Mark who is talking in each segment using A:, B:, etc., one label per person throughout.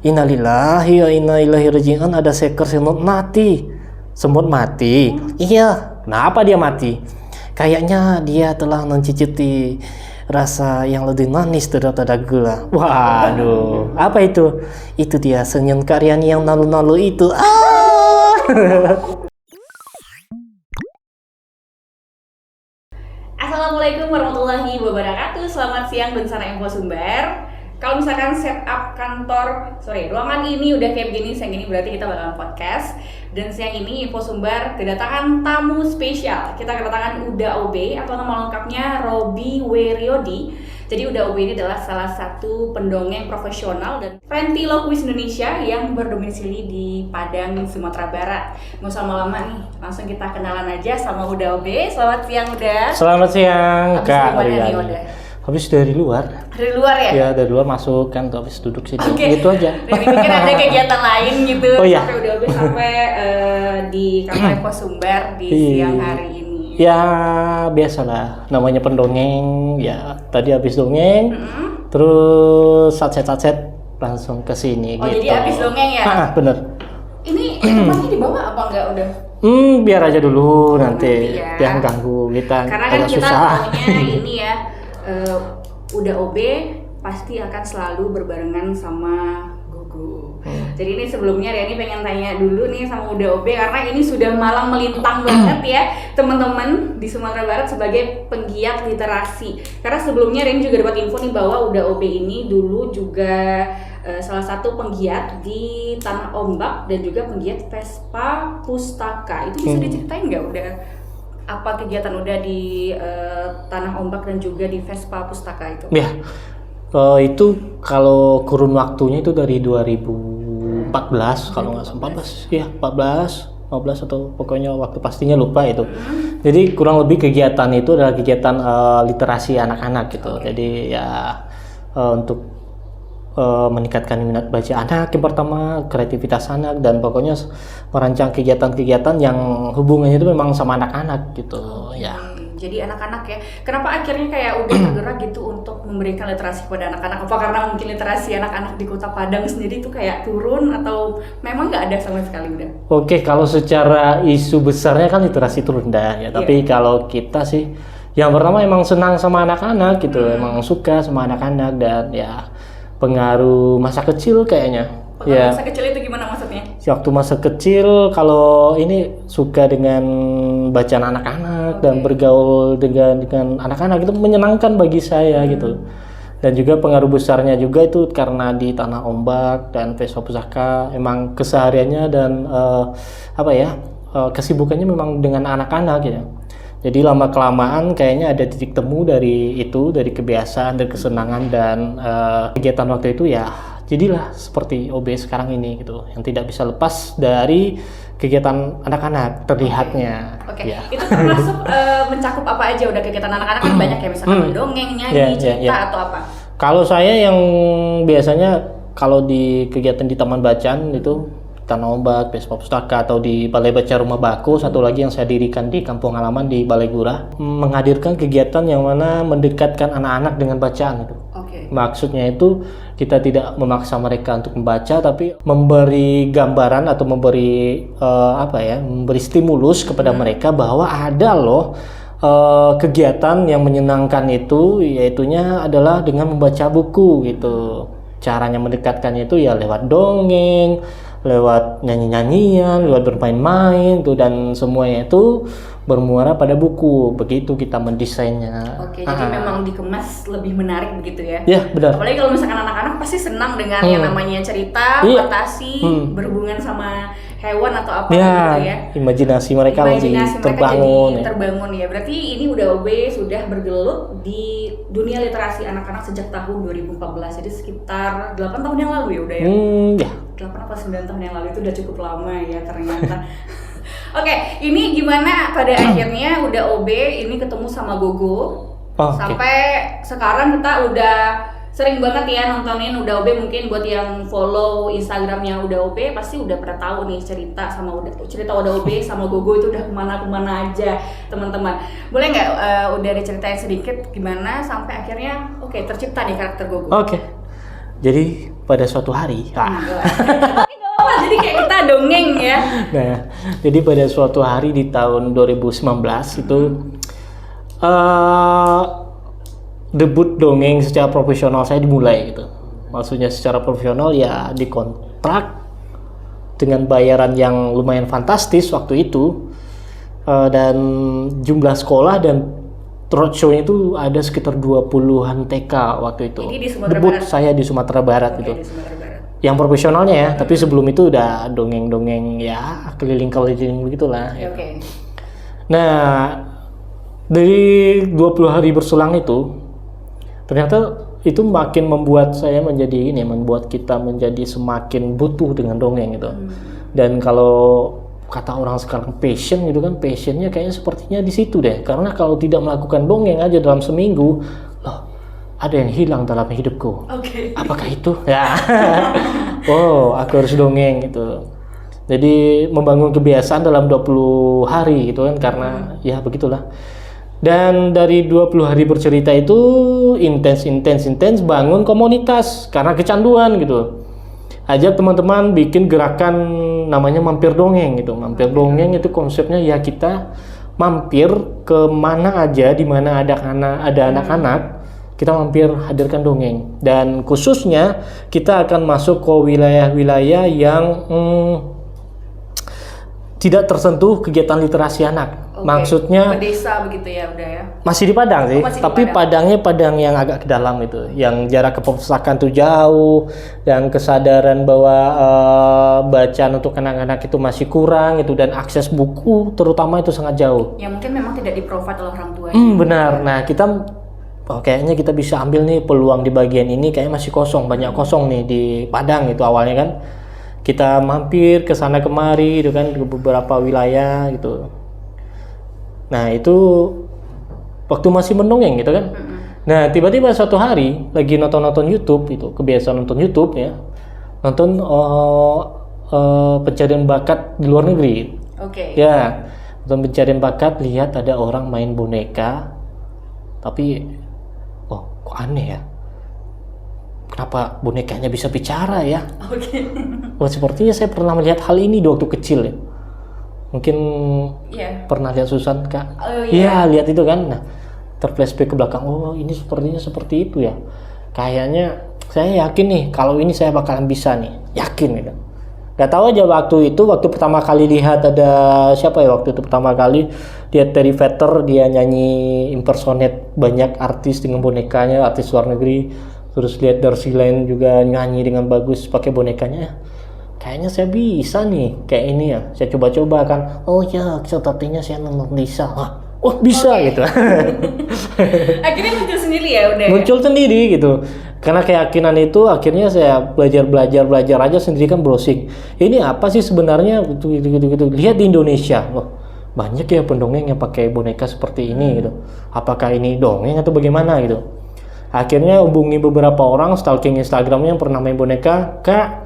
A: Innalillahi wa inna ilaihi raji'un, ada seekor semut mati. Semut mati? Iya. Kenapa dia mati? Kayaknya dia telah mencicipi rasa yang lebih manis daripada gula. Waduh, apa itu? Itu dia senyum Karyani yang nalu-nalu itu.
B: Assalamualaikum warahmatullahi wabarakatuh. Selamat siang Bensana Info Sumber. Kalau misalkan setup ruangan ini udah kayak begini, siang ini berarti kita bakalan podcast. Dan siang ini Info Sumber kedatangan tamu spesial. Kita kedatangan Uda OB atau nama lengkapnya Robby Weryodi. Jadi Uda OB ini adalah salah satu pendongeng profesional dan ventriloquist Indonesia yang berdomisili di Padang, Sumatera Barat. Mau sama lama nih, langsung kita kenalan aja sama Uda OB. Selamat siang Uda.
A: Selamat siang Kak
B: Riani.
A: Habis dari luar.
B: Dari luar ya?
A: Ya, dari luar masuk kan, tuh habis duduk sini.
B: Okay.
A: Gitu aja.
B: Dari pikir ada kegiatan lain gitu.
A: Oh iya.
B: Sampai di kantor Info Sumber di siang hari ini.
A: Ya, biasalah. Namanya pendongeng. Ya, tadi habis dongeng. Terus satset langsung ke sini
B: gitu. Oh,
A: gitu.
B: jadi habis dongeng ya?
A: Bener.
B: Ini tempatnya di bawah apa enggak udah?
A: Biar aja dulu nanti
B: ya.
A: Jangan ganggu kita.
B: Karena kan kita
A: susah.
B: maunya ini ya. Uda OB pasti akan selalu berbarengan sama Gogo. Jadi ini sebelumnya Riani pengen tanya dulu nih sama Uda OB karena ini sudah malang melintang banget ya teman-teman di Sumatera Barat sebagai penggiat literasi. Karena sebelumnya Riani juga dapat info nih bahwa Uda OB ini dulu juga salah satu penggiat di Tanah Ombak dan juga penggiat Vespa Pustaka. Itu bisa diceritain nggak udah apa kegiatan udah di Tanah Ombak dan juga di Vespa Pustaka itu?
A: Ya, itu kalau kurun waktunya itu dari 2014 kalau nggak salah 14, ya 15 atau pokoknya waktu pastinya lupa itu. Jadi kurang lebih kegiatan itu adalah kegiatan literasi anak-anak gitu. Jadi ya untuk meningkatkan minat baca anak yang pertama, kreativitas anak, dan pokoknya merancang kegiatan-kegiatan yang hubungannya itu memang sama anak-anak gitu ya.
B: Jadi anak-anak ya, kenapa akhirnya kayak udah tergerak gitu untuk memberikan literasi kepada anak-anak? Apa karena mungkin literasi anak-anak di Kota Padang sendiri itu kayak turun atau memang nggak ada sama sekali udah?
A: Oke, kalau secara isu besarnya kan literasi turun dah ya, tapi kalau kita sih yang pertama emang senang sama anak-anak gitu, emang suka sama anak-anak dan ya pengaruh masa kecil kayaknya.
B: Pengaruh masa kecil itu gimana maksudnya?
A: Waktu masa kecil kalau ini suka dengan bacaan anak-anak dan bergaul dengan anak-anak itu menyenangkan bagi saya gitu. Dan juga pengaruh besarnya juga itu karena di Tanah Ombak dan Vespa Pustaka emang kesehariannya dan kesibukannya memang dengan anak-anak ya. Jadi lama kelamaan kayaknya ada titik temu dari kebiasaan dan kesenangan dan kegiatan waktu itu ya jadilah seperti OB sekarang ini gitu, yang tidak bisa lepas dari kegiatan anak-anak terlihatnya.
B: Oke. Ya. Itu termasuk mencakup apa aja udah kegiatan anak-anak kan banyak ya, misalkan mendongeng, nyanyi, cerita atau apa?
A: Kalau saya yang biasanya kalau di kegiatan di taman bacaan itu Tanah Ombak, Vespa Pustaka, atau di Balai Baca Rumah Baku, satu lagi yang saya dirikan di kampung halaman di Balai Gurah, menghadirkan kegiatan yang mana mendekatkan anak-anak dengan bacaan itu. Maksudnya itu kita tidak memaksa mereka untuk membaca, tapi memberi gambaran atau memberi stimulus kepada mereka bahwa ada loh kegiatan yang menyenangkan itu, yaitunya adalah dengan membaca buku gitu. Caranya mendekatkannya itu ya lewat dongeng, lewat nyanyi-nyanyian, lewat bermain-main tuh, dan semuanya itu bermuara pada buku. Begitu kita mendesainnya.
B: Oke, jadi memang dikemas lebih menarik begitu ya?
A: Iya, benar.
B: Apalagi kalau misalkan anak-anak pasti senang dengan yang namanya cerita, fantasi, berhubungan sama hewan atau apa gitu ya.
A: Imajinasi mereka lebih
B: terbangun ya. Berarti ini udah OB sudah bergelut di dunia literasi anak-anak sejak tahun 2014. Jadi sekitar 8 tahun yang lalu ya udah ya? 8 atau 9 tahun yang lalu, itu udah cukup lama ya ternyata. Oke, ini gimana pada akhirnya udah OB ini ketemu sama Gogo. Sampai sekarang kita udah sering banget ya nontonin Uda OB. Mungkin buat yang follow Instagramnya Uda OB pasti udah pernah tahu nih cerita Uda OB sama Gogo itu udah kemana aja teman-teman. Boleh nggak udah diceritain sedikit gimana sampai akhirnya tercipta nih karakter Gogo?
A: Jadi pada suatu hari.
B: Jadi kayak kita dongeng ya.
A: Nah, jadi pada suatu hari di tahun 2019 itu debut dongeng secara profesional saya dimulai gitu. Maksudnya secara profesional ya dikontrak dengan bayaran yang lumayan fantastis waktu itu, dan jumlah sekolah dan roadshow itu ada sekitar 20-an TK waktu itu.
B: Ini di Sumatera
A: debut
B: Barat?
A: saya di Sumatera Barat gitu.
B: Di Sumatera Barat.
A: Yang profesionalnya ya, tapi sebelum itu udah dongeng-dongeng ya keliling-keliling begitulah.
B: Oke.
A: Nah, dari 20 hari berselang itu ternyata itu makin membuat saya menjadi membuat kita menjadi semakin butuh dengan dongeng gitu. Dan kalau kata orang sekarang passion gitu kan, passionnya kayaknya sepertinya di situ deh. Karena kalau tidak melakukan dongeng aja dalam seminggu, loh, ada yang hilang dalam hidupku.
B: Oke.
A: Apakah itu? Ya. Oh, aku harus dongeng gitu. Jadi membangun kebiasaan dalam 20 hari gitu kan, karena ya begitulah. Dan dari 20 hari bercerita itu intens bangun komunitas karena kecanduan gitu. Ajak teman-teman bikin gerakan namanya mampir dongeng gitu. Mampir dongeng itu konsepnya ya kita mampir ke mana aja di mana ada anak-anak, kita mampir hadirkan dongeng. Dan khususnya kita akan masuk ke wilayah-wilayah yang tidak tersentuh kegiatan literasi anak.
B: Oke.
A: Maksudnya
B: Ke desa begitu ya udah ya.
A: masih di Padang sih,
B: Masih di
A: tapi
B: Padang.
A: Padang yang agak ke dalam itu, yang jarak ke perpustakaan tuh jauh, dan kesadaran bahwa bacaan untuk anak-anak itu masih kurang itu, dan akses buku terutama itu sangat jauh.
B: Ya mungkin memang tidak di-provide oleh orang tua.
A: Benar. Nah kita kayaknya kita bisa ambil nih peluang di bagian ini, kayaknya masih kosong, banyak kosong nih di Padang itu awalnya kan. Kita mampir ke sana kemari itu kan, ke beberapa wilayah gitu. Nah itu waktu masih mendongeng gitu kan. Nah tiba-tiba suatu hari lagi nonton YouTube itu, kebiasaan nonton YouTube ya, nonton pencarian bakat di luar negeri.
B: Oke.
A: Ya, nonton pencarian bakat, lihat ada orang main boneka, tapi kok aneh ya, kenapa bonekanya bisa bicara ya?
B: Oke.
A: Wah, sepertinya saya pernah melihat hal ini di waktu kecil ya. Mungkin
B: Iya.
A: pernah lihat Susan Kak?
B: Oh, iya.
A: Iya, lihat itu kan. Nah, terflashback ke belakang. Oh, ini sepertinya seperti itu ya. Kayaknya saya yakin nih kalau ini saya bakalan bisa nih. Yakin gitu. Gak tahu aja waktu pertama kali lihat ada siapa ya waktu itu pertama kali lihat Terry Vetter, dia nyanyi impersonate banyak artis dengan bonekanya, artis luar negeri. Terus lihat Darcy Lane juga nyanyi dengan bagus pakai bonekanya. Kayaknya saya bisa nih kayak ini ya. Saya coba-coba kan. Oh ya, sepertinya saya nonton Lisa. Oh bisa gitu.
B: Akhirnya muncul sendiri ya udah.
A: Muncul sendiri gitu. Karena keyakinan itu akhirnya saya belajar aja sendiri kan, browsing. Ini apa sih sebenarnya gitu. Lihat di Indonesia. Wah, banyak ya pendongeng yang pakai boneka seperti ini gitu. Apakah ini dongeng atau bagaimana gitu. Akhirnya hubungi beberapa orang, stalking Instagramnya yang pernah main boneka. Kak,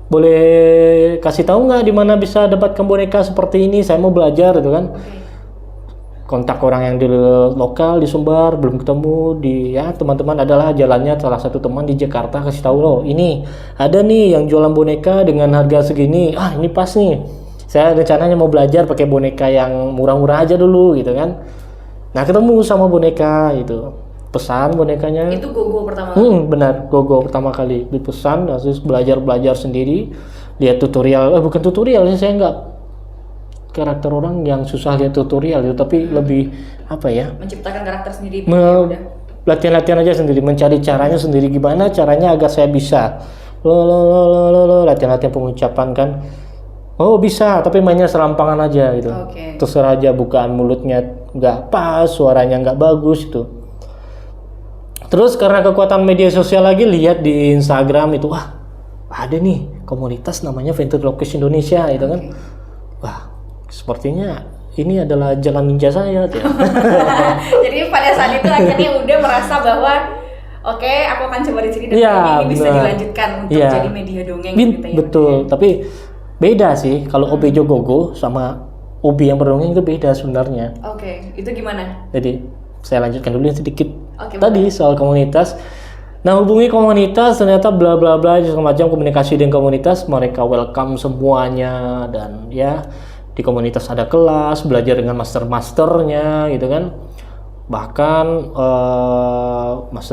A: boleh kasih tahu nggak di mana bisa dapatkan boneka seperti ini? Saya mau belajar gitu kan. Kontak orang yang di lokal di Sumbar, belum ketemu. Teman-teman adalah jalannya salah satu teman di Jakarta, kasih tahu loh, ini ada nih yang jualan boneka dengan harga segini. Ini pas nih. Saya rencananya mau belajar pakai boneka yang murah-murah aja dulu gitu kan. Nah, ketemu sama boneka itu. Pesan bonekanya.
B: Itu gogo pertama kali.
A: Benar, gogo pertama kali dipesan, terus belajar sendiri, lihat tutorial. Bukan tutorial, saya nggak karakter orang yang susah lihat tutorial itu, tapi lebih apa ya?
B: Menciptakan karakter sendiri. Udah.
A: Latihan aja sendiri, mencari caranya sendiri, gimana caranya agar saya bisa. Latihan pengucapan kan. Oh bisa, tapi mainnya serampangan aja gitu.
B: Oke.
A: Terserah aja, bukaan mulutnya nggak pas, suaranya nggak bagus itu. Terus karena kekuatan media sosial lagi, lihat di Instagram itu, ada nih komunitas namanya Ventriloquist Indonesia itu kan. Wah, sepertinya ini adalah jalan ninja saya tuh.
B: Jadi pada saat itu akhirnya udah merasa bahwa oke, aku akan coba di sini dan ini bisa dilanjutkan untuk jadi media dongeng gitu ya.
A: Betul, tapi beda sih kalau OB Jogogo sama OB yang berdongeng itu beda sebenarnya.
B: Oke, itu gimana?
A: Jadi saya lanjutkan dulu sedikit.
B: Oke,
A: Tadi soal komunitas. Nah, hubungi komunitas, ternyata bla bla bla segala macam, komunikasi dengan komunitas, mereka welcome semuanya, dan ya di komunitas ada kelas, belajar dengan masternya gitu kan. Bahkan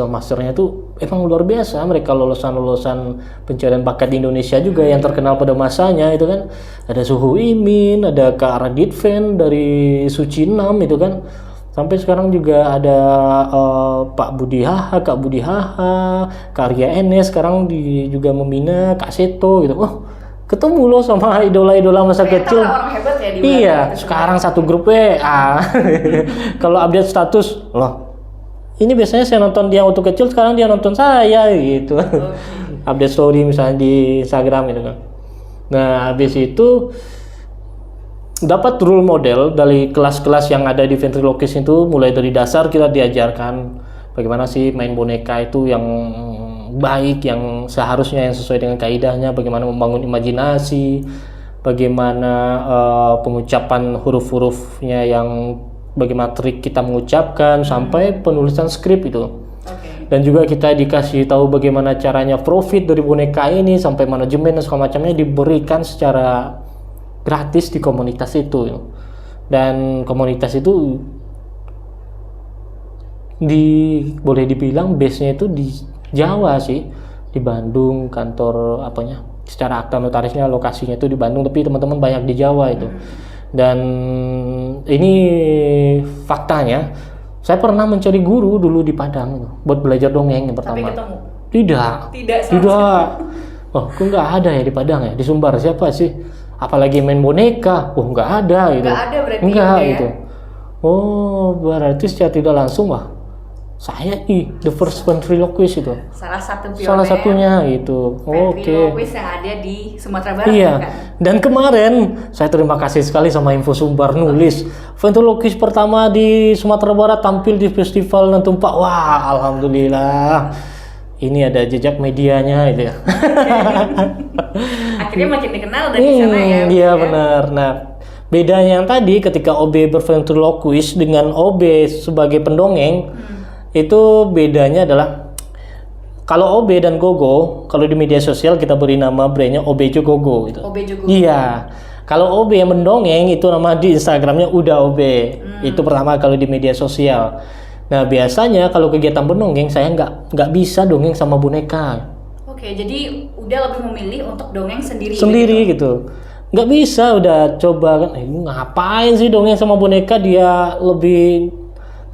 A: masternya tuh emang luar biasa, mereka lulusan pencarian bakat di Indonesia juga yang terkenal pada masanya itu kan. Ada Suhu Imin, ada Kak Radit Fen dari Suci 6 itu kan. Sampai sekarang juga ada Pak Budi Haha, Kak Budi Haha, Kak Arya Enes, sekarang juga membina Kak Seto gitu. Oh, ketemu loh sama idola-idola masa kecil.
B: Orang hebat ya di
A: iya, sekarang satu grup WA. Kalau update status, loh, ini biasanya saya nonton dia waktu kecil, sekarang dia nonton saya gitu. Update story misalnya di Instagram gitu kan. Nah, habis itu dapat role model dari kelas-kelas yang ada di ventriloquist itu. Mulai dari dasar kita diajarkan bagaimana sih main boneka itu yang baik, yang seharusnya, yang sesuai dengan kaidahnya, bagaimana membangun imajinasi, bagaimana pengucapan huruf-hurufnya, yang bagaimana trik kita mengucapkan, sampai penulisan skrip itu. Dan juga kita dikasih tahu bagaimana caranya profit dari boneka ini, sampai manajemen dan segala macamnya diberikan secara gratis di komunitas itu. Dan komunitas itu boleh dibilang base-nya itu di Jawa sih, di Bandung, kantor apanya, secara akta notarisnya lokasinya itu di Bandung, tapi teman-teman banyak di Jawa itu. Dan ini faktanya, saya pernah mencari guru dulu di Padang itu, buat belajar dongeng yang pertama.
B: Tapi ketemu?
A: Tidak. Oh, kok nggak ada ya di Padang ya? Di Sumbar siapa sih? Apalagi main boneka? Oh, nggak ada gitu.
B: Nggak ada berarti.
A: Nggak
B: ya?
A: gitu. Oh, berarti secara tidak langsung saya the first ventriloquist itu.
B: Salah
A: satunya itu.
B: Ventriloquist yang ada di Sumatera Barat.
A: Iya.
B: Kan?
A: Dan kemarin saya terima kasih sekali sama Info Sumbar nulis ventriloquist pertama di Sumatera Barat tampil di festival Nantumpak. Wah, alhamdulillah. Ini ada jejak medianya itu ya.
B: Akhirnya makin dikenal dari sana ya.
A: Iya benar. Nah, bedanya yang tadi ketika OB berventriloquist dengan OB sebagai pendongeng, itu bedanya adalah kalau OB dan Gogo, kalau di media sosial kita beri nama brandnya OB Jogogo gitu.
B: OB Jogogo.
A: Iya. Kalau OB yang mendongeng itu nama di Instagramnya udah OB. Itu pertama kalau di media sosial. Nah, biasanya kalau kegiatan berdongeng saya nggak bisa dongeng sama boneka.
B: Oke, jadi udah lebih memilih untuk dongeng sendiri
A: gitu. Nggak bisa, udah coba kan, ngapain sih dongeng sama boneka, dia lebih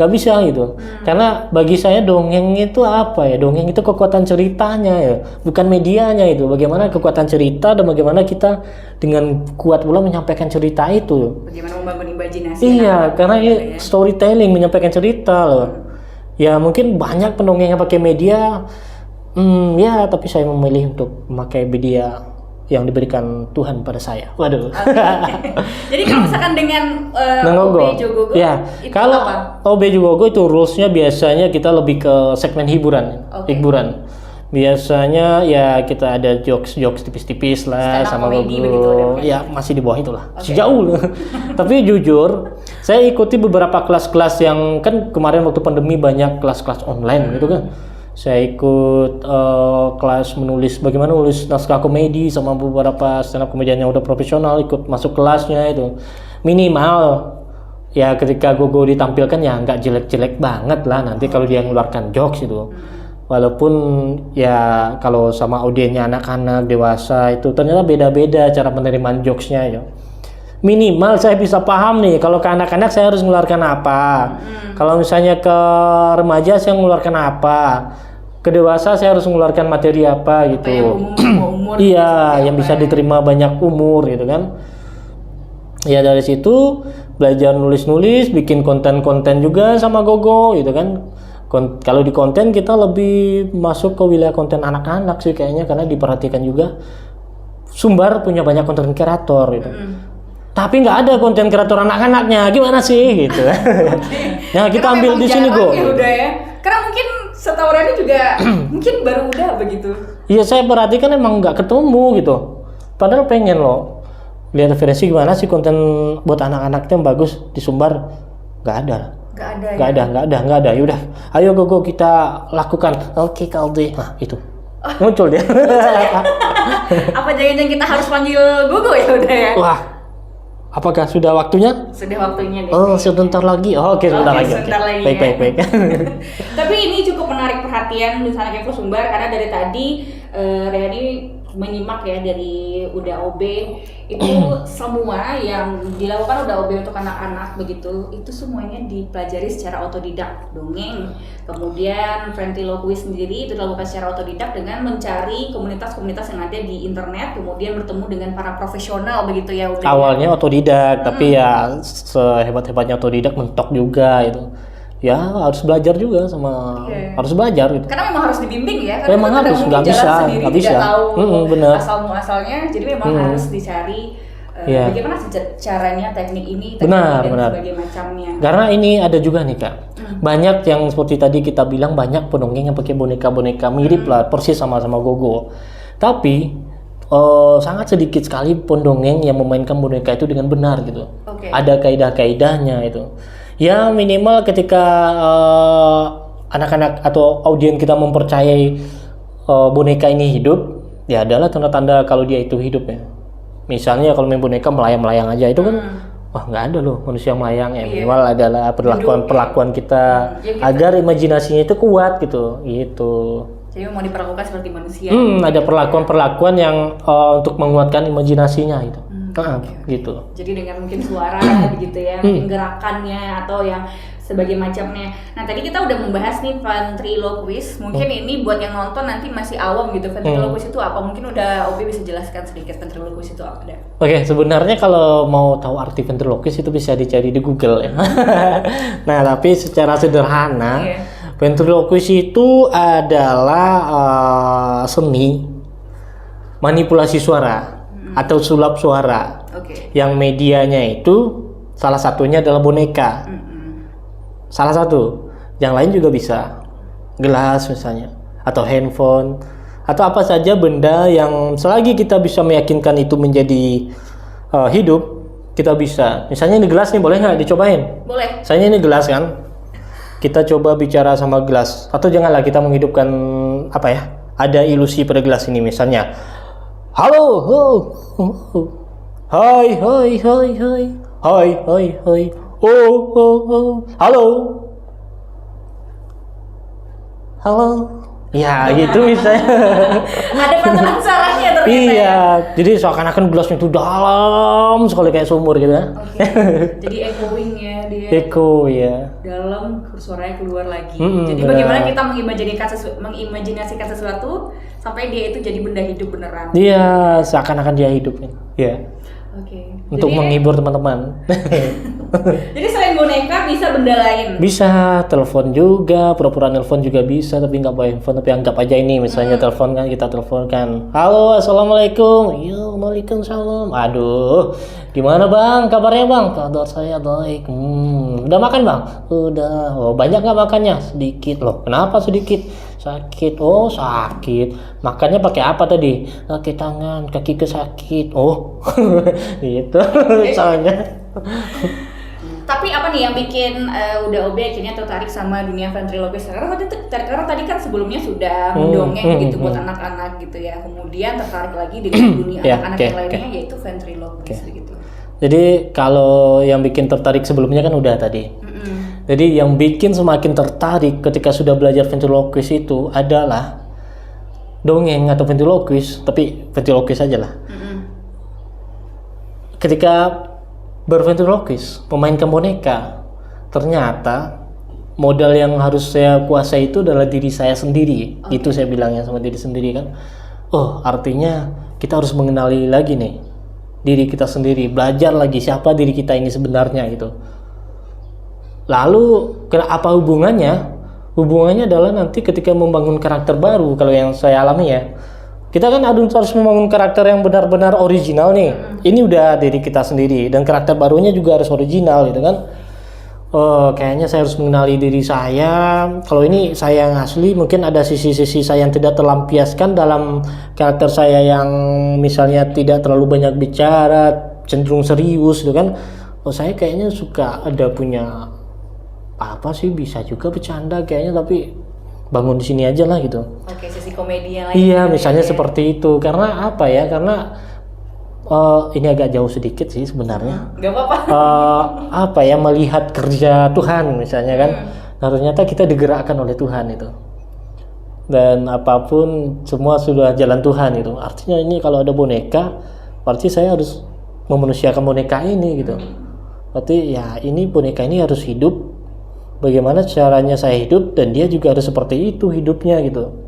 A: nggak bisa gitu. Karena bagi saya dongeng itu apa ya? Dongeng itu kekuatan ceritanya ya, bukan medianya itu. Bagaimana kekuatan cerita dan bagaimana kita dengan kuat pula menyampaikan cerita itu.
B: Bagaimana membangun imajinasi.
A: Iya, karena ini storytelling, menyampaikan cerita loh. Ya mungkin banyak pendongeng yang pakai media, ya tapi saya memilih untuk memakai media yang diberikan Tuhan pada saya. Waduh.
B: Okay. Jadi kalau misalkan dengan OB Jogogo,
A: ya, kalau OB Jogogo itu rules-nya biasanya kita lebih ke segmen hiburan. Hiburan. Biasanya ya kita ada jokes tipis-tipis lah sama Gogo. Ya masih di bawah itulah. Sejauh. Tapi jujur, saya ikuti beberapa kelas-kelas yang kan kemarin waktu pandemi banyak kelas-kelas online gitu kan. Saya ikut kelas bagaimana nulis naskah komedi sama beberapa stand up komedian yang udah profesional, ikut masuk kelasnya itu. Minimal ya ketika Gogo ditampilkan ya nggak jelek-jelek banget lah nanti kalau dia ngeluarkan jokes itu. Walaupun ya kalau sama audiensnya anak-anak, dewasa itu ternyata beda-beda cara penerimaan jokesnya ya. Minimal saya bisa paham nih kalau ke anak-anak saya harus mengeluarkan apa. Kalau misalnya ke remaja saya mengeluarkan apa. Ke dewasa saya harus mengeluarkan materi apa gitu.
B: Umur
A: iya, yang bisa diterima banyak umur gitu kan. Ya dari situ belajar nulis-nulis, bikin konten-konten juga sama Gogo gitu kan. Kalau di konten kita lebih masuk ke wilayah konten anak-anak sih kayaknya, karena diperhatikan juga Sumbar punya banyak konten kreator gitu. Tapi nggak ada konten kreator anak-anaknya, gimana sih gitu. Nah kita ambil di sini Go.
B: Ya udah ya, karena mungkin setaurannya juga mungkin baru udah begitu.
A: Iya saya perhatikan emang nggak ketemu gitu. Padahal pengen loh lihat referensi gimana sih konten buat anak-anak yang bagus di Sumbar, nggak ada.
B: Nggak ada.
A: Yaudah, ayo go kita lakukan. Oke, Kaldi. Nah, itu. Muncul dia.
B: Apa jangan-jangan kita harus panggil Gogo ya udah ya?
A: Wah, apakah sudah waktunya?
B: Sudah waktunya nih.
A: Oh, sebentar lagi. Oh, oke, sebentar lagi.
B: Sebentar lagi.
A: Baik.
B: Tapi ini cukup menarik perhatian misalnya Kevo Sumbar karena dari tadi Riyadi menyimak ya dari Uda OB itu semua yang dilakukan Uda OB untuk anak-anak begitu itu semuanya dipelajari secara otodidak, dongeng, kemudian ventriloquist sendiri itu dilakukan secara otodidak dengan mencari komunitas-komunitas yang ada di internet, kemudian bertemu dengan para profesional begitu ya Uda.
A: Awalnya otodidak, tapi ya sehebat-hebatnya otodidak mentok juga itu. Ya harus belajar juga harus belajar gitu.
B: Karena memang harus dibimbing ya. Karena
A: memang harus, nggak bisa.
B: Tidak tahu
A: bener.
B: asal muasalnya, jadi memang harus dicari bagaimana caranya teknik ini,
A: benar.
B: sebagai macamnya.
A: Karena ini ada juga nih Kak, banyak yang seperti tadi kita bilang banyak pendongeng yang pakai boneka-boneka mirip lah, persis sama Gogo. Tapi sangat sedikit sekali pendongeng yang memainkan boneka itu dengan benar gitu. Ada kaidah-kaidahnya itu. Ya minimal ketika anak-anak atau audien kita mempercayai boneka ini hidup, ya adalah tanda-tanda kalau dia itu hidup ya. Misalnya kalau main boneka melayang-melayang aja itu kan, wah nggak ada loh manusia melayang ya. Minimal adalah perlakuan kita agar imajinasinya itu kuat gitu.
B: Jadi mau diperlakukan seperti manusia.
A: Ada perlakuan-perlakuan yang untuk menguatkan imajinasinya gitu. Gitu.
B: Jadi dengan mungkin suara begitu ya, mungkin gerakannya atau yang sebagai macamnya. Nah tadi kita udah membahas nih ventriloquist. Mungkin ini buat yang nonton nanti masih awam gitu, ventriloquist itu apa? Mungkin udah Obi bisa jelaskan sedikit ventriloquist itu apa?
A: Oke, sebenarnya kalau mau tahu arti ventriloquist itu bisa dicari di Google ya. Nah tapi secara sederhana, ventriloquist itu adalah seni manipulasi suara atau sulap suara, yang medianya itu salah satunya adalah boneka, salah satu, yang lain juga bisa gelas misalnya, atau handphone, atau apa saja benda yang selagi kita bisa meyakinkan itu menjadi hidup, kita bisa. Misalnya ini gelas nih, boleh nggak dicobain?
B: Boleh.
A: Misalnya ini gelas kan, kita coba bicara sama gelas, atau janganlah kita menghidupkan apa ya, ada ilusi pada gelas ini misalnya. Halo, hai, halo, ya gitu misalnya.
B: Ada patahan suaranya ternyata.
A: Iya, jadi seakan-akan gelasnya itu dalam sekali kayak sumur gitu ya.
B: Jadi echoing ya dia.
A: Echo ya.
B: Dalam suaranya keluar lagi. Jadi bagaimana kita mengimajinasikan sesuatu sampai dia itu jadi benda hidup beneran.
A: Iya, seakan-akan dia hidup kan. Iya. Untuk menghibur teman-teman.
B: Jadi selain boneka bisa benda lain?
A: Bisa, telepon juga, pura-pura nelpon juga bisa, tapi nggak bawa handphone, tapi anggap aja ini misalnya telepon kan, kita teleponkan. Halo, assalamualaikum. Iya, waalaikumsalam. Aduh, gimana bang? Kabarnya bang? Kabar saya baik. Udah makan bang? Udah. Oh, banyak nggak makannya? Sedikit loh. Kenapa sedikit? Sakit. Oh, sakit. Makannya pakai apa tadi? Kaki tangan, kaki kesakit. Oh, gitu. Misalnya.
B: Tapi apa nih yang bikin Uda OB akhirnya tertarik sama dunia ventriloquist? Karena tadi kan sebelumnya sudah mendongeng gitu buat anak-anak gitu ya. Kemudian tertarik lagi dengan dunia anak-anak yang lainnya yaitu ventriloquist gitu.
A: Jadi kalau yang bikin tertarik sebelumnya kan udah tadi. Jadi yang bikin semakin tertarik ketika sudah belajar ventriloquist itu adalah dongeng atau ventriloquist, tapi ventriloquist aja lah. Ketika berventriloquist, memainkan boneka, ternyata modal yang harus saya kuasai itu adalah diri saya sendiri. Itu saya bilangnya sama diri sendiri kan. Oh, artinya kita harus mengenali lagi nih diri kita sendiri, belajar lagi siapa diri kita ini sebenarnya gitu. Lalu apa hubungannya? Hubungannya adalah nanti ketika membangun karakter baru, kalau yang saya alami ya. Kita kan harus membangun karakter yang benar-benar original nih. Ini udah diri kita sendiri dan karakter barunya juga harus original gitu kan. Kayaknya saya harus mengenali diri saya. Kalau ini saya yang asli, mungkin ada sisi-sisi saya yang tidak terlampiaskan dalam karakter saya yang misalnya tidak terlalu banyak bicara, cenderung serius gitu kan. Saya kayaknya suka ada punya apa sih bisa juga bercanda kayaknya, tapi bangun di sini aja lah gitu.
B: Oke, sisi komedinya lagi.
A: Iya, misalnya seperti itu. Karena apa ya? Karena ini agak jauh sedikit sih sebenarnya.
B: Gak apa-apa.
A: Apa ya, melihat kerja Tuhan misalnya kan. Nah, ternyata kita digerakkan oleh Tuhan itu. Dan apapun semua sudah jalan Tuhan itu. Artinya ini kalau ada boneka, berarti saya harus memanusiakan boneka ini gitu. Berarti ya ini boneka ini harus hidup. Bagaimana caranya saya hidup, dan dia juga harus seperti itu hidupnya gitu.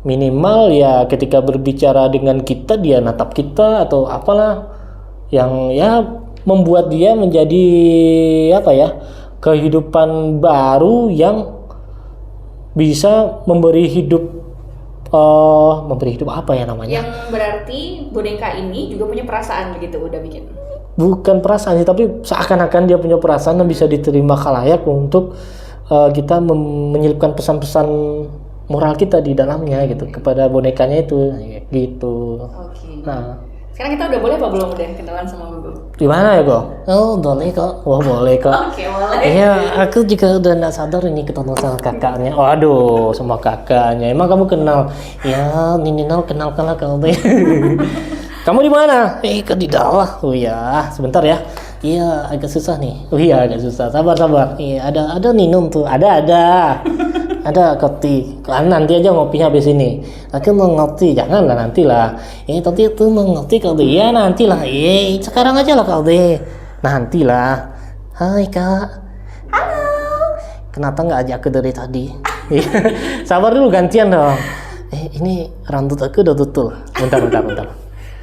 A: Minimal ya ketika berbicara dengan kita, dia natap kita atau apalah yang ya membuat dia menjadi apa ya, kehidupan baru yang bisa memberi hidup apa ya namanya?
B: Yang berarti boneka ini juga punya perasaan begitu udah bikin.
A: Bukan perasaan sih, tapi seakan-akan dia punya perasaan yang bisa diterima khalayak untuk kita menyelipkan pesan-pesan moral kita di dalamnya gitu kepada bonekanya itu gitu.
B: Oke.
A: Nah,
B: sekarang kita udah boleh apa belum udah kenalan sama Gugu?
A: gimana ya kok? Oh boleh kok, wah boleh kok.
B: Oke, boleh.
A: Iya, aku juga udah nggak sadar ini ketemu sama kakaknya. Waduh, sama kakaknya. Emang kamu kenal? Ya, Ninal kenalkanlah kamu. Kamu di mana? Di dalam. Oh iya, sebentar ya. Iya, agak susah nih. Oh iya, agak susah. Sabar. Iya, ada minum tuh. Ada kopi. Kan nanti aja ngopinya habis ini. Aku mau ngopi, janganlah nantilah. Tadi itu mau ngopi kau deh. Ya nantilah. Sekarang aja lah kau deh. Nantilah. Hai kak.
B: Halo.
A: Kenapa nggak ajak aku dari tadi? Sabar dulu, gantian dong. Ini rambut aku udah tutul. Bentar.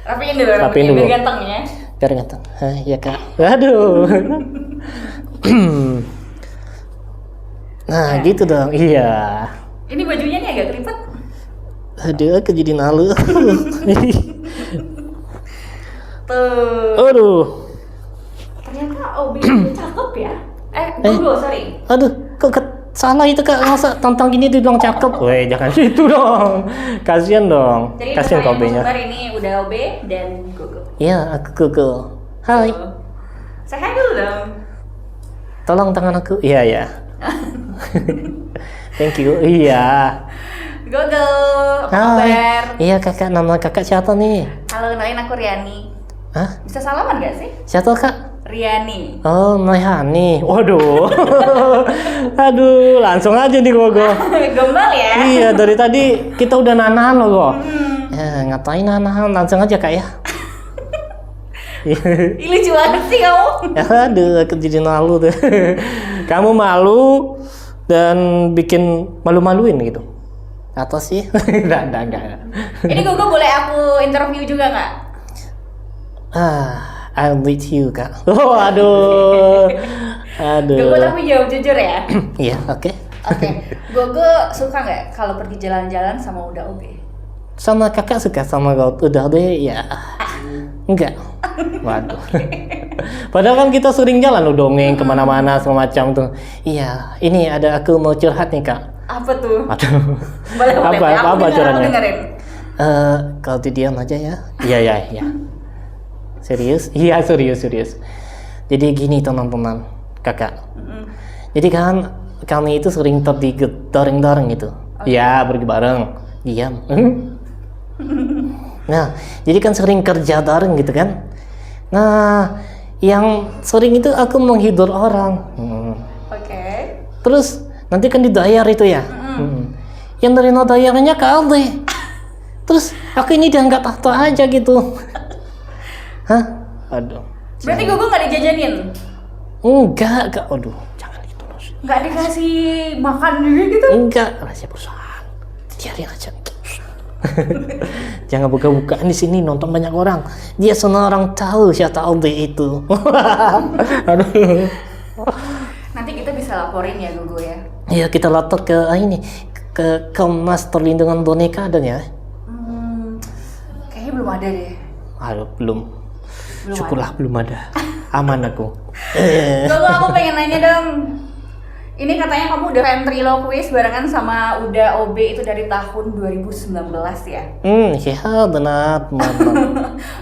B: Rapiin dulu biar ganteng ya.
A: Biar ganteng. Ya kak. Aduh. Nah gitu dong. Iya.
B: Ini bajunya nih agak keriput.
A: Aduh, aku jadi malu.
B: Tuh.
A: Aduh.
B: Ternyata Obi itu cakep ya. Gugu, sorry.
A: Aduh, kok salah itu kak, masa tantang gini dibilang cakep. Weh, jangan situ dong. Kasian dong.
B: Jadi
A: kasian
B: namanya
A: Kobe-nya.
B: ini udah OB dan Gugu.
A: Iya, aku Gugu. Hai.
B: Say hi dulu dong.
A: Tolong tangan aku. Iya. Thank you. Iya.
B: Gugu, apa
A: Hai.
B: kabar?
A: Iya kakak, nama kakak siapa nih?
B: Halo, kenalin aku Riani.
A: Hah?
B: Bisa salaman gak sih?
A: Siapa kak?
B: Riani.
A: Oh, Noyhani. Waduh. Aduh, langsung aja nih Gogo.
B: Gombal ya?
A: Iya, dari tadi kita udah nanahan loh kok. Ngapain nanahan? Langsung aja kak ya.
B: Ih, lucu banget sih kamu.
A: Aduh, aku jadi malu tuh. Kamu malu dan bikin malu-maluin gitu. Atau sih? Enggak.
B: Ini Gugu boleh aku interview juga nggak?
A: I'm with you kak. Oh, aduh.
B: Gugu tapi jawab jujur ya.
A: Iya, oke.
B: Oke. Gugu suka nggak kalau pergi jalan-jalan sama Uda OB?
A: Sama kakak suka, sama kau udah deh ya. Enggak. Waduh. Padahal kan kita sering jalan lo dongeng kemana-mana semacam tuh. Iya, ini ada aku mau curhat nih kak.
B: Apa tuh?
A: Aduh.
B: Boleh.
A: Apa curhatnya?
B: Aku dengerin.
A: Kalau diam aja ya. Iya. Serius? Iya, serius. Jadi gini teman-teman, kakak. Jadi kan kami itu sering doreng-doreng gitu. Ya, pergi bareng. Diam. Nah, jadi kan sering kerja bareng gitu kan. Nah, yang sering itu aku menghibur orang.
B: Oke.
A: Terus nanti kan dibayar itu ya. Yang dari bayarnya ke Alde. Terus aku ini dianggap tahta aja gitu. Hah? Aduh.
B: Berarti Gugu nggak dijajanin?
A: Enggak. Aduh, jangan gitu loh.
B: Nggak dikasih makan juga gitu?
A: Enggak, rahasia perusahaan. Biarin aja. Jangan buka-bukaan di sini, nonton banyak orang. Dia semua orang tahu siapa Alde itu. Aduh.
B: Nanti kita bisa laporin ya Gugu ya.
A: Iya, kita lapor ke ini, ke Komnas Perlindungan Boneka ada ya?
B: Kayaknya belum ada deh.
A: Aduh, belum. Syukurlah belum ada. Aman aku.
B: Gugu, aku pengen nanya dong. Ini katanya kamu udah ventriloquist barengan sama Uda OB itu dari tahun 2019 ya?
A: Ya benar.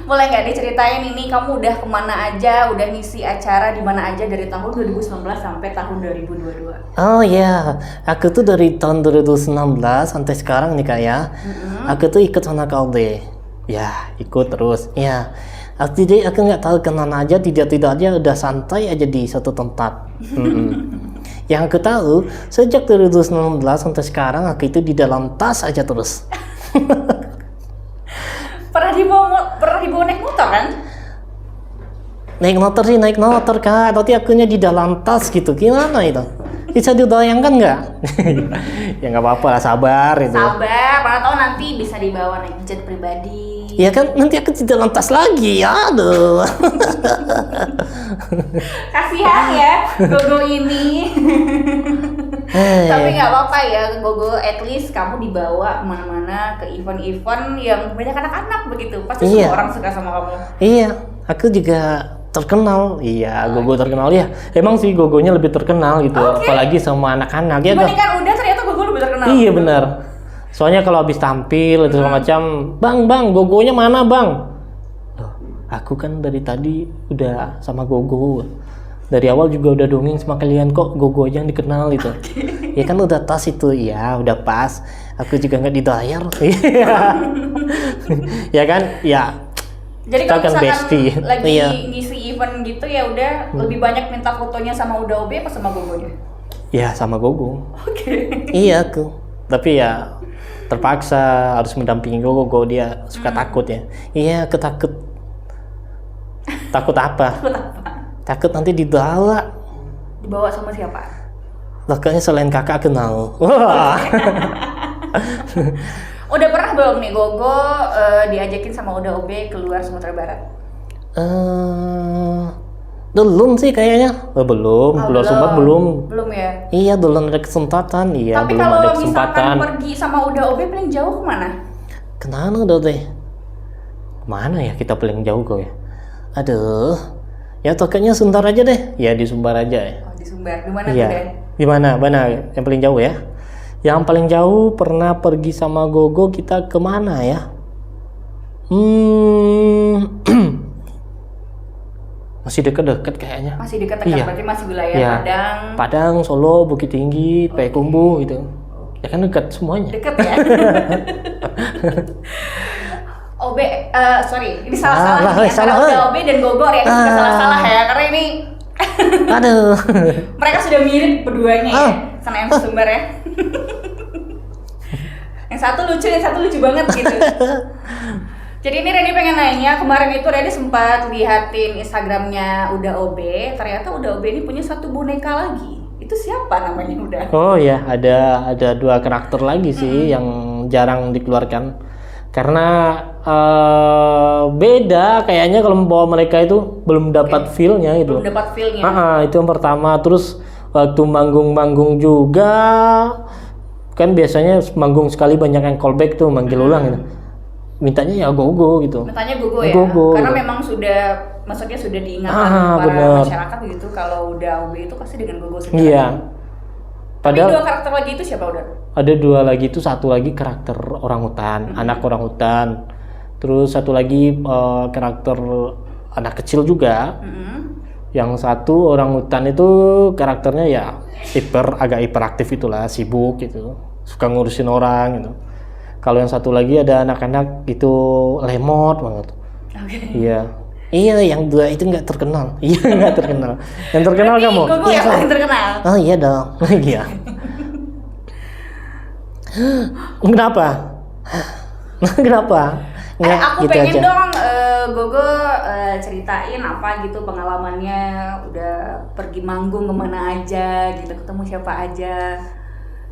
B: Boleh nggak diceritain ini kamu udah kemana aja, udah ngisi acara di mana aja dari tahun 2019 sampai tahun 2022?
A: Oh ya, aku tuh dari tahun 2019 sampai sekarang nih Kak ya. Aku tuh ikut Anak OB. Ya, ikut terus. Ya. Jadi aku nggak tahu kemana aja, tidak aja udah santai aja di satu tempat. Yang aku tahu, sejak 2019 sampai sekarang aku itu di dalam tas aja terus.
B: Pernah dibawa naik motor kan?
A: Naik motor Kak, tapi akunya di dalam tas gitu, gimana itu? Bisa dibayangkan nggak? Ya nggak apa-apa lah, sabar itu.
B: Sabar, mana tahu nanti bisa dibawa naik jet pribadi.
A: Ya kan nanti aku di dalam tas lagi, aduh.
B: Kasihan ya Gogo ini. Tapi nggak apa-apa ya Gogo, at least kamu dibawa kemana-mana ke event-event yang banyak anak-anak begitu. Pasti semua orang suka sama kamu.
A: Iya, aku juga terkenal. Iya, Gogo terkenal ya. Emang sih Gogonya lebih terkenal gitu, apalagi sama anak-anak ya.
B: Dibandingkan udah ternyata Gogo lebih terkenal.
A: Iya benar. Soalnya kalau habis tampil itu segala macam, bang, Gogonya mana bang? Loh, aku kan dari tadi udah sama Gogo. Dari awal juga udah dongeng sama kalian, kok Gogo aja yang dikenal itu. Ya kan udah tas itu, ya udah pas. Aku juga nggak dibayar. Ya kan, ya.
B: Jadi kalau
A: kan
B: misalkan lagi ngisi event gitu ya udah lebih banyak minta fotonya sama Uda OB apa sama Gogonya?
A: Ya sama Gogo.
B: Oke.
A: Iya aku. Tapi ya terpaksa harus mendampingi Gogo, dia suka takut ya. Iya, aku takut. Takut apa? Takut nanti dibawa.
B: Dibawa sama siapa?
A: Lah kayaknya selain kakak kenal. Wah.
B: Udah pernah belum nih Gogo diajakin sama Uda OB keluar Sumatera Barat?
A: Belum sih kayaknya. Belum, keluar Sumatera belum.
B: Belum ya?
A: Iya, belum ada kesempatan. Iya,
B: tapi
A: belum ada kesempatan.
B: Tapi kalau misalkan pergi sama Uda OB paling jauh kemana?
A: Kemana udah deh? Kemana ya kita paling jauh kok ya? Aduh, ya tokenya Sumbar aja deh. Ya di Sumbar aja ya.
B: Oh, di Sumbar. Di mana
A: iya.
B: tuh deh?
A: Di mana? Yang paling jauh ya? Yang paling jauh pernah pergi sama Gogo kita kemana ya? Masih dekat-dekat kayaknya.
B: Masih dekat-dekat,
A: iya.
B: Berarti masih wilayah
A: iya.
B: Padang,
A: Solo, Bukit Tinggi, Payakumbuh gitu. Ya kan dekat semuanya.
B: Dekat ya. OB, sorry, ini salah-salah nih antara OB dan Gogo ya, kita salah-salah ya, karena ini
A: aduh.
B: Mereka sudah mirip berduanya ya, sana yang Sumbar ya. Yang satu lucu banget gitu. Jadi ini Reni pengen nanya, kemarin itu Reni sempat lihatin Instagramnya Uda OB, ternyata Uda OB ini punya satu boneka lagi. Itu siapa namanya Uda?
A: Oh ya, ada 2 karakter lagi sih yang jarang dikeluarkan. Karena beda kayaknya kalau membawa mereka itu belum dapat feel-nya itu.
B: Belum dapat feel-nya.
A: Itu yang pertama. Terus waktu manggung juga kan biasanya manggung sekali banyak yang callback tuh, manggil ulang gitu. Mintanya ya Gogo gitu.
B: Mintanya Gogo ya. Karena memang maksudnya sudah diingatkan para masyarakat gitu kalau udah OB itu pasti dengan Gogo sendiri.
A: Iya.
B: Padahal 2 karakter lagi itu siapa udah?
A: Ada 2 lagi itu, satu lagi karakter orangutan, anak orangutan. Terus satu lagi karakter anak kecil juga. Yang satu orangutan itu karakternya ya agak hiperaktif itulah, sibuk gitu, suka ngurusin orang gitu. Kalau yang satu lagi ada anak-anak itu lemot banget. Iya, yang 2 itu nggak terkenal. Iya, nggak terkenal. Yang terkenal
B: berarti
A: kamu?
B: Gogo yang paling terkenal.
A: Oh iya dong. Iya. Kenapa?
B: Aku
A: gitu
B: pengen
A: aja.
B: dong Gogo ceritain apa gitu pengalamannya udah pergi manggung kemana aja gitu, ketemu siapa aja.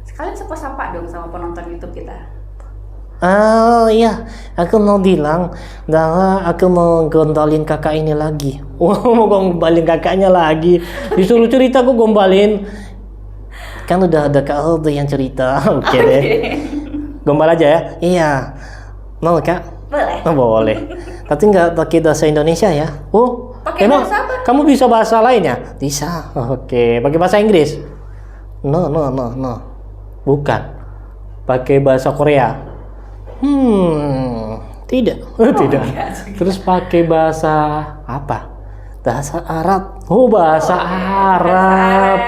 B: Sekalian sapa-sapa dong sama penonton YouTube kita.
A: Oh iya, aku mau bilang bahwa aku mau gondolin kakak ini lagi. Mau gombalin kakaknya lagi. Disuruh cerita aku gombalin. Kan udah ada Kak Aldo yang cerita. Oke deh. Gombal aja ya? Iya. Mau Kak?
B: Boleh.
A: Oh, boleh. Tapi nggak pakai bahasa Indonesia ya? Oh,
B: pakai
A: emang
B: bahasa apa?
A: Kamu bisa bahasa lain ya? Bisa. Oke. Pakai bahasa Inggris? No. Bukan. Pakai bahasa Korea. Tidak. Tidak. Terus pakai bahasa apa? Bahasa Arab. Oh, bahasa Arab.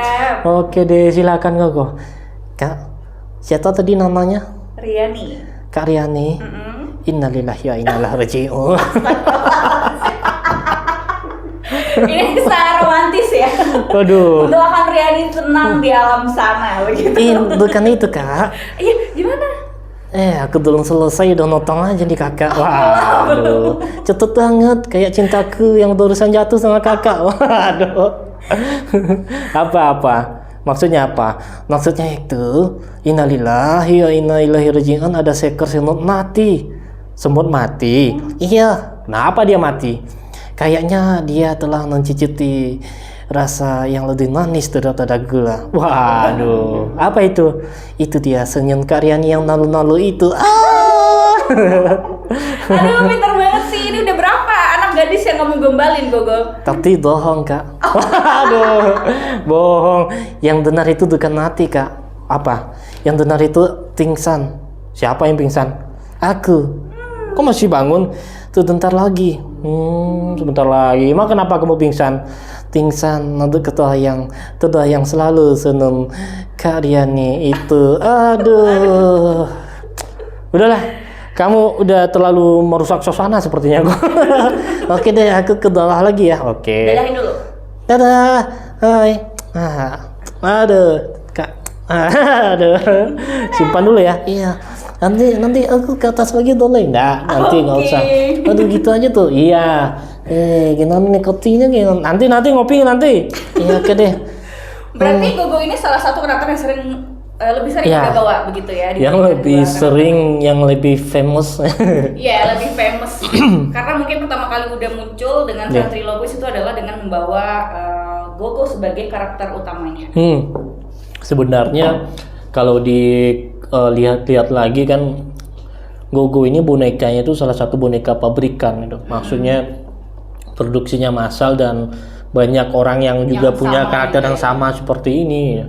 A: Oke deh, silakan Gogo. Kak, siapa tadi namanya?
B: Riani.
A: Kak Riani. Innalillahi wa inna ilaihi raji'un.
B: Ini sangat romantis ya.
A: Waduh.
B: Doakan Riani tenang di alam sana begitu.
A: Bukan itu, Kak.
B: Iya, gimana?
A: Aku belum selesai udah notong aja nih kakak. Waduh, cepet banget kayak cintaku yang barusan jatuh sama kakak. Waduh. Apa? Maksudnya apa? Maksudnya itu innalillahi wa inna ilaihi raji'un, ada seekor semut mati. Semut mati? Iya. Kenapa dia mati? Kayaknya dia telah mencicipi rasa yang lebih manis daripada gula. Waduh, apa itu? Itu dia senyum Kak Riani yang nalu-nalu itu.
B: Aduh, pintar banget sih. Ini udah berapa anak gadis yang kamu gombalin, Gogo?
A: Tapi bohong, Kak. Waduh, bohong. Yang benar itu bukan mati, Kak. Apa? Yang benar itu pingsan. Siapa yang pingsan? Aku. Kok masih bangun? Sebentar lagi. Sebentar lagi. Emang kenapa kamu pingsan? Pingsan untuk ketua yang selalu seneng Kak Riani itu. Aduh. Udahlah. Kamu udah terlalu merusak suasana sepertinya. Oke deh, aku ke bawah lagi ya. Oke.
B: Dadahin dulu.
A: Dadah. Hai. Aduh, Kak. Aduh. Simpan dulu ya. Iya. Nanti aku ke atas lagi boleh? Enggak, nanti nggak usah. Aduh gitu aja tuh. Iya. Gimana nih kopinya gimana? Nanti ngopi nanti. Iya, oke deh.
B: Berarti Gogo ini salah satu karakter yang lebih sering kita bawa begitu ya?
A: Yang lebih sering, yang lebih famous.
B: Iya, lebih famous. Karena mungkin pertama kali udah muncul dengan Ventriloquist itu adalah dengan membawa Gogo sebagai karakter utamanya.
A: Sebenarnya kalau lihat lagi kan, Gogo ini bonekanya itu salah satu boneka pabrikan itu. Maksudnya produksinya massal dan banyak orang yang juga punya karakter yang sama seperti ini.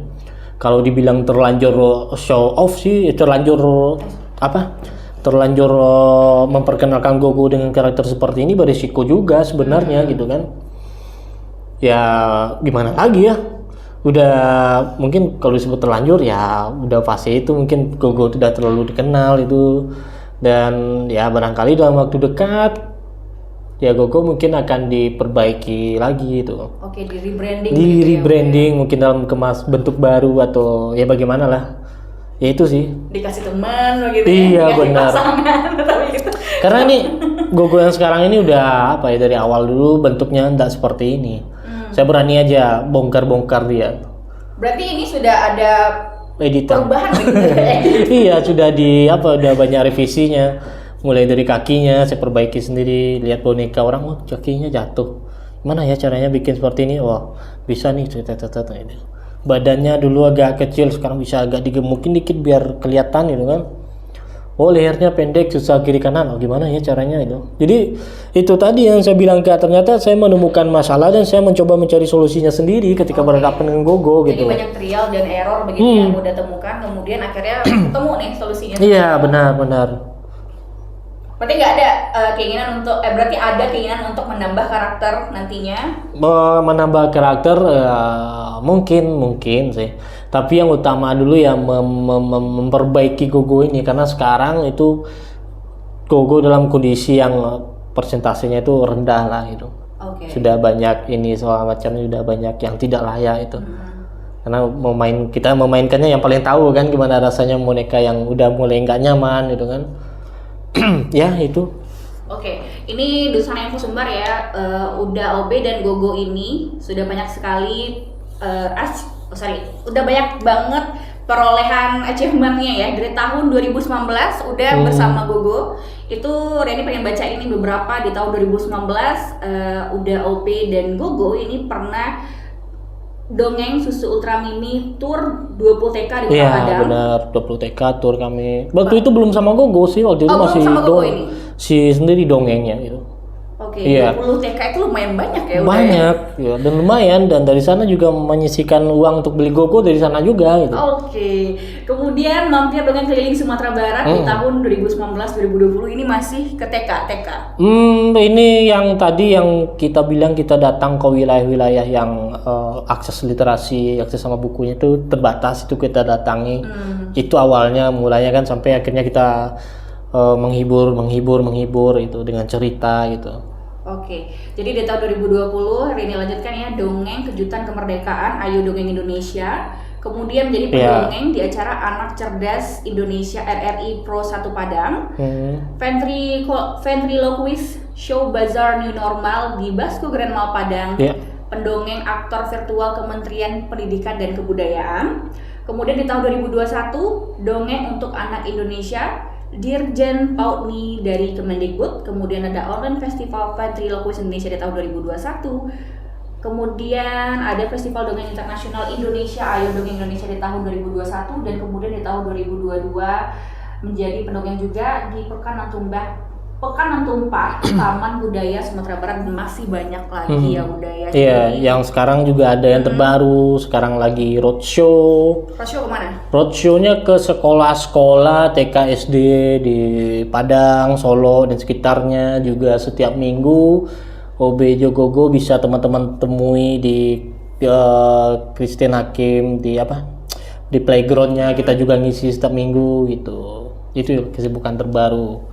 A: Kalau dibilang terlanjur show off sih, terlanjur memperkenalkan Gogo dengan karakter seperti ini berisiko juga sebenarnya gitu kan. Ya gimana lagi ya? Udah mungkin kalau disebut terlanjur ya udah fase itu mungkin Gogo tidak terlalu dikenal itu, dan ya barangkali dalam waktu dekat ya Gogo mungkin akan diperbaiki lagi itu.
B: Oke, di rebranding.
A: Rebranding mungkin dalam bentuk baru atau ya bagaimana lah. Ya itu sih.
B: Dikasih teman begitu.
A: Iya,
B: dikasih
A: benar.
B: Pasangan gitu.
A: Karena ini Gogo yang sekarang ini udah dari awal dulu bentuknya enggak seperti ini. Saya berani aja bongkar-bongkar dia.
B: Berarti ini sudah ada
A: editan.
B: Perubahan begitu.
A: Iya, sudah udah banyak revisinya. Mulai dari kakinya saya perbaiki sendiri, lihat boneka orang, kakinya jatuh. Gimana ya caranya bikin seperti ini? Wah, bisa nih, ini. Badannya dulu agak kecil, sekarang bisa agak digemukin dikit biar kelihatan gitu kan. Oh, lehernya pendek, susah kiri kanan. Oh, gimana ya caranya itu? Jadi itu tadi yang saya bilang, ternyata saya menemukan masalah dan saya mencoba mencari solusinya sendiri ketika berhadapan dengan Gogo gitu.
B: Jadi banyak trial dan error begitu yang udah temukan, kemudian akhirnya ketemu nih solusinya.
A: Iya, benar.
B: Berarti nggak ada keinginan untuk, berarti ada keinginan untuk menambah karakter nantinya?
A: Menambah karakter mungkin sih. Tapi yang utama dulu ya memperbaiki Gogo ini, karena sekarang itu Gogo dalam kondisi yang persentasenya itu rendah lah itu. Sudah banyak ini soal macamnya, sudah banyak yang tidak layak itu. Karena kita memainkannya yang paling tahu kan gimana rasanya boneka yang udah mulai nggak nyaman gitu kan. Ya itu.
B: Oke, ini Dusana Info Sumbar ya, udah OB dan Gogo ini sudah banyak sekali udah banyak banget perolehan achievementnya ya. Dari tahun 2019 udah bersama Gogo. Itu Riani pengen baca ini beberapa. Di tahun 2019 udah OP dan Gogo ini pernah dongeng Susu Ultra Mini Tour 20 TK di Kota Padang.
A: Iya benar, 20 TK tour kami. Waktu itu belum sama Gogo sih, waktu itu masih
B: sama Gogo ini.
A: Si sendiri dongengnya gitu.
B: Oke,
A: Iya.
B: 20 TK itu lumayan banyak ya udah.
A: Banyak ya, dan lumayan, dan dari sana juga menyisikan uang untuk beli gogo dari sana juga gitu.
B: Oke. Kemudian mampir dengan keliling Sumatera Barat di tahun 2019-2020 ini masih ke TK.
A: Ini yang tadi yang kita bilang kita datang ke wilayah-wilayah yang akses literasi, akses sama bukunya itu terbatas, itu kita datangi. Itu awalnya mulanya kan, sampai akhirnya kita menghibur itu dengan cerita gitu.
B: Oke, jadi di tahun 2020 hari ini lanjutkan ya, dongeng kejutan kemerdekaan, Ayo Dongeng Indonesia. Kemudian menjadi pendongeng di acara Anak Cerdas Indonesia RRI Pro 1 Padang. Ventriloquist Show Bazar New Normal di Basco Grand Mall Padang. Pendongeng aktor virtual Kementerian Pendidikan dan Kebudayaan. Kemudian di tahun 2021 dongeng untuk anak Indonesia, Dirjen Pautni dari Kemendikbud. Kemudian ada Online Festival Ventriloquist Indonesia di tahun 2021. Kemudian ada Festival Dongeng Internasional Indonesia, Ayo Dongeng Indonesia di tahun 2021. Dan kemudian di tahun 2022 menjadi pendongeng juga di Pekan Nantumpah Taman Budaya Sumatera Barat. Masih banyak lagi ya budaya.
A: Iya, yang sekarang juga ada yang terbaru, sekarang lagi roadshow.
B: Roadshow kemana?
A: Roadshow-nya ke sekolah-sekolah TK SD di Padang, Solo dan sekitarnya juga setiap minggu. OB Jogogo bisa teman-teman temui di Christine Hakim di playgroundnya. Kita juga ngisi setiap minggu gitu. Itu kesibukan terbaru.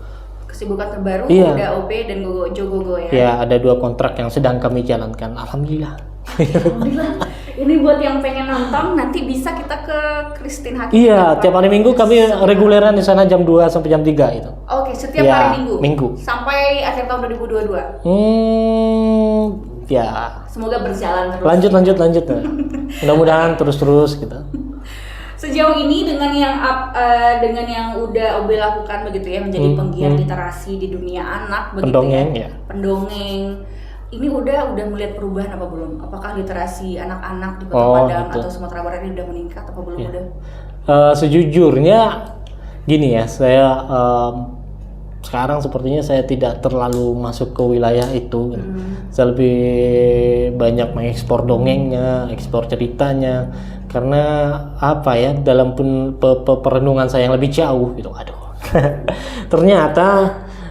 A: Iya.
B: Udah OB dan Jogogo ya.
A: Ya, ada 2 kontrak yang sedang kami jalankan. Alhamdulillah.
B: Ini buat yang pengen nonton nanti bisa kita ke Christine Hakim.
A: Iya, tiap hari Minggu kami reguleran di sana jam 2 sampai jam 3 itu.
B: Oke, setiap hari
A: Minggu.
B: Sampai akhir tahun 2022.
A: Ya.
B: Semoga berjalan terus.
A: Lanjut. Mudah-mudahan terus gitu.
B: Sejauh ini dengan yang udah OB lakukan begitu ya, menjadi penggiat literasi di dunia anak begitu pendongeng. Ini udah melihat perubahan apa belum? Apakah literasi anak-anak di Kota Padang atau Sumatera Barat ini udah meningkat apa belum udah?
A: Sejujurnya gini ya, saya sekarang sepertinya saya tidak terlalu masuk ke wilayah itu. Saya lebih banyak mengekspor dongengnya, ekspor ceritanya. Karena dalam perenungan saya yang lebih jauh gitu. Ternyata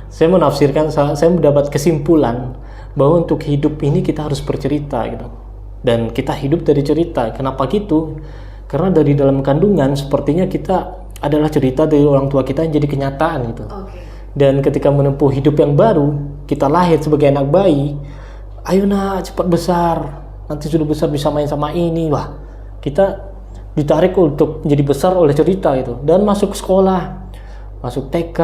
A: saya menafsirkan, saya mendapat kesimpulan bahwa untuk hidup ini kita harus bercerita gitu. Dan kita hidup dari cerita. Kenapa gitu? Karena dari dalam kandungan sepertinya kita adalah cerita dari orang tua kita yang jadi kenyataan gitu. Dan ketika menempuh hidup yang baru, kita lahir sebagai anak bayi. Ayo nak, cepat besar. Nanti sudah besar bisa main sama ini. Wah, kita ditarik untuk menjadi besar oleh cerita itu. Dan masuk sekolah, masuk TK,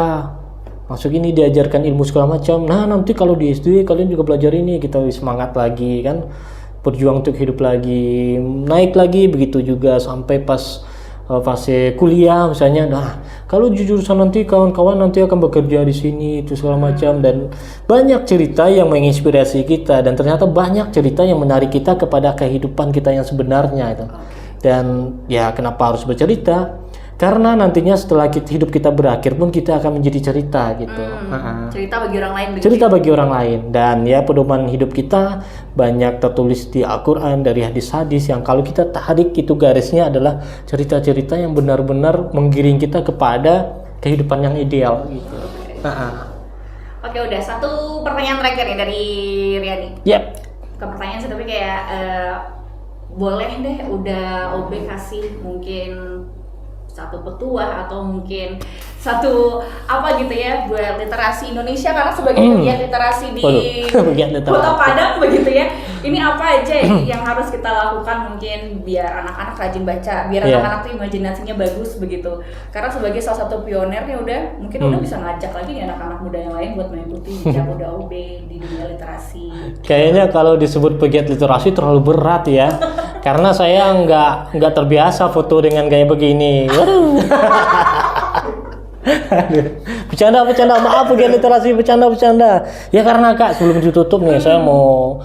A: masuk ini diajarkan ilmu segala macam. Nah, nanti kalau di SD kalian juga belajar ini, kita semangat lagi kan, berjuang untuk hidup lagi, naik lagi begitu juga sampai pas fase kuliah misalnya. Nah, kalau jurusan nanti kawan-kawan nanti akan bekerja di sini itu segala macam, dan banyak cerita yang menginspirasi kita, dan ternyata banyak cerita yang menarik kita kepada kehidupan kita yang sebenarnya itu. Dan ya kenapa harus bercerita? Karena nantinya setelah hidup kita berakhir pun kita akan menjadi cerita gitu.
B: Cerita bagi orang lain.
A: Cerita bagi orang lain. Dan ya pedoman hidup kita banyak tertulis di Al-Quran, dari hadis-hadis yang kalau kita tarik itu garisnya adalah cerita-cerita yang benar-benar menggiring kita kepada kehidupan yang ideal gitu.
B: Oke, udah satu pertanyaan terakhir nih dari Riani. Bukan pertanyaan sih, tapi kayak boleh deh udah OB kasih mungkin satu petuah atau mungkin satu apa gitu ya buat literasi Indonesia, karena sebagai pegiat literasi di Kota Padang begitu ya. Ini apa aja yang harus kita lakukan mungkin biar anak-anak rajin baca, biar anak-anak tuh imajinasinya bagus begitu. Karena sebagai salah satu pioner ya udah bisa ngajak lagi nih anak-anak muda yang lain buat mengikuti jejak udah OB di dunia literasi. Kayaknya
A: kalau disebut pegiat literasi terlalu berat ya. Karena saya nggak terbiasa foto dengan gaya begini. Bercanda, maaf pegiat literasi, bercanda. Ya karena Kak, sebelum ditutup nih saya mau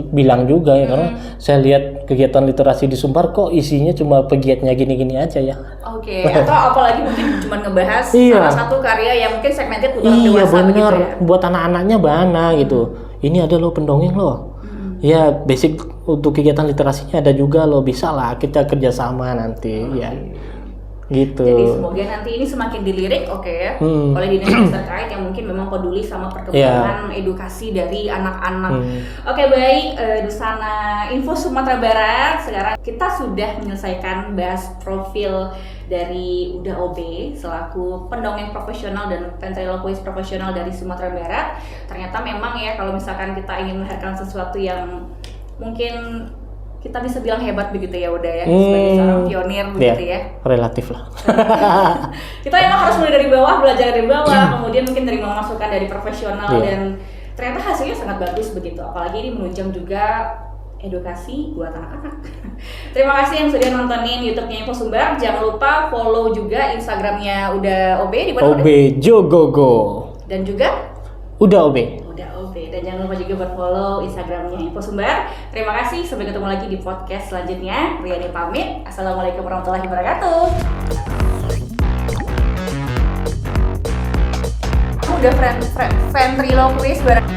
A: bilang juga ya, karena saya lihat kegiatan literasi di Sumbar kok isinya cuma pegiatnya gini-gini aja ya.
B: Oke, atau apalagi mungkin cuma ngebahas
A: Iya.
B: salah satu karya yang mungkin segmented untuk
A: Iya
B: dewasa begitu
A: benar,
B: ya.
A: buat anak-anaknya mana gitu. Ini ada loh pendongeng loh. Ya basic untuk kegiatan literasinya ada juga loh, bisa lah kita kerjasama nanti ya. Gitu.
B: Jadi semoga nanti ini semakin dilirik, oke ya, oleh dinas terkait yang mungkin memang peduli sama perkembangan edukasi dari anak-anak. Oke, baik, di sana Info Sumatera Barat. Sekarang kita sudah menyelesaikan bahas profil dari Uda OB selaku pendongeng profesional dan ventriloquist profesional dari Sumatera Barat. Ternyata memang ya, kalau misalkan kita ingin melahirkan sesuatu yang mungkin kita bisa bilang hebat begitu ya udah ya, sebagai seorang pionir begitu ya.
A: Relatif lah.
B: Kita emang harus mulai dari bawah, belajar dari bawah, kemudian mungkin dari masukan dari profesional dan ternyata hasilnya sangat bagus begitu. Apalagi ini menunjang juga edukasi buat anak-anak. Terima kasih yang sudah nontonin YouTube-nya Info Sumbar. Jangan lupa follow juga Instagram-nya Uda OB di mana?
A: OB Jogogo.
B: Dan juga
A: Uda OB.
B: Dan jangan lupa juga buat follow Instagramnya Info Sumbar. Terima kasih, sampai ketemu lagi di podcast selanjutnya. Riani pamit. Assalamualaikum warahmatullahi wabarakatuh. Udah ventriloquist bareng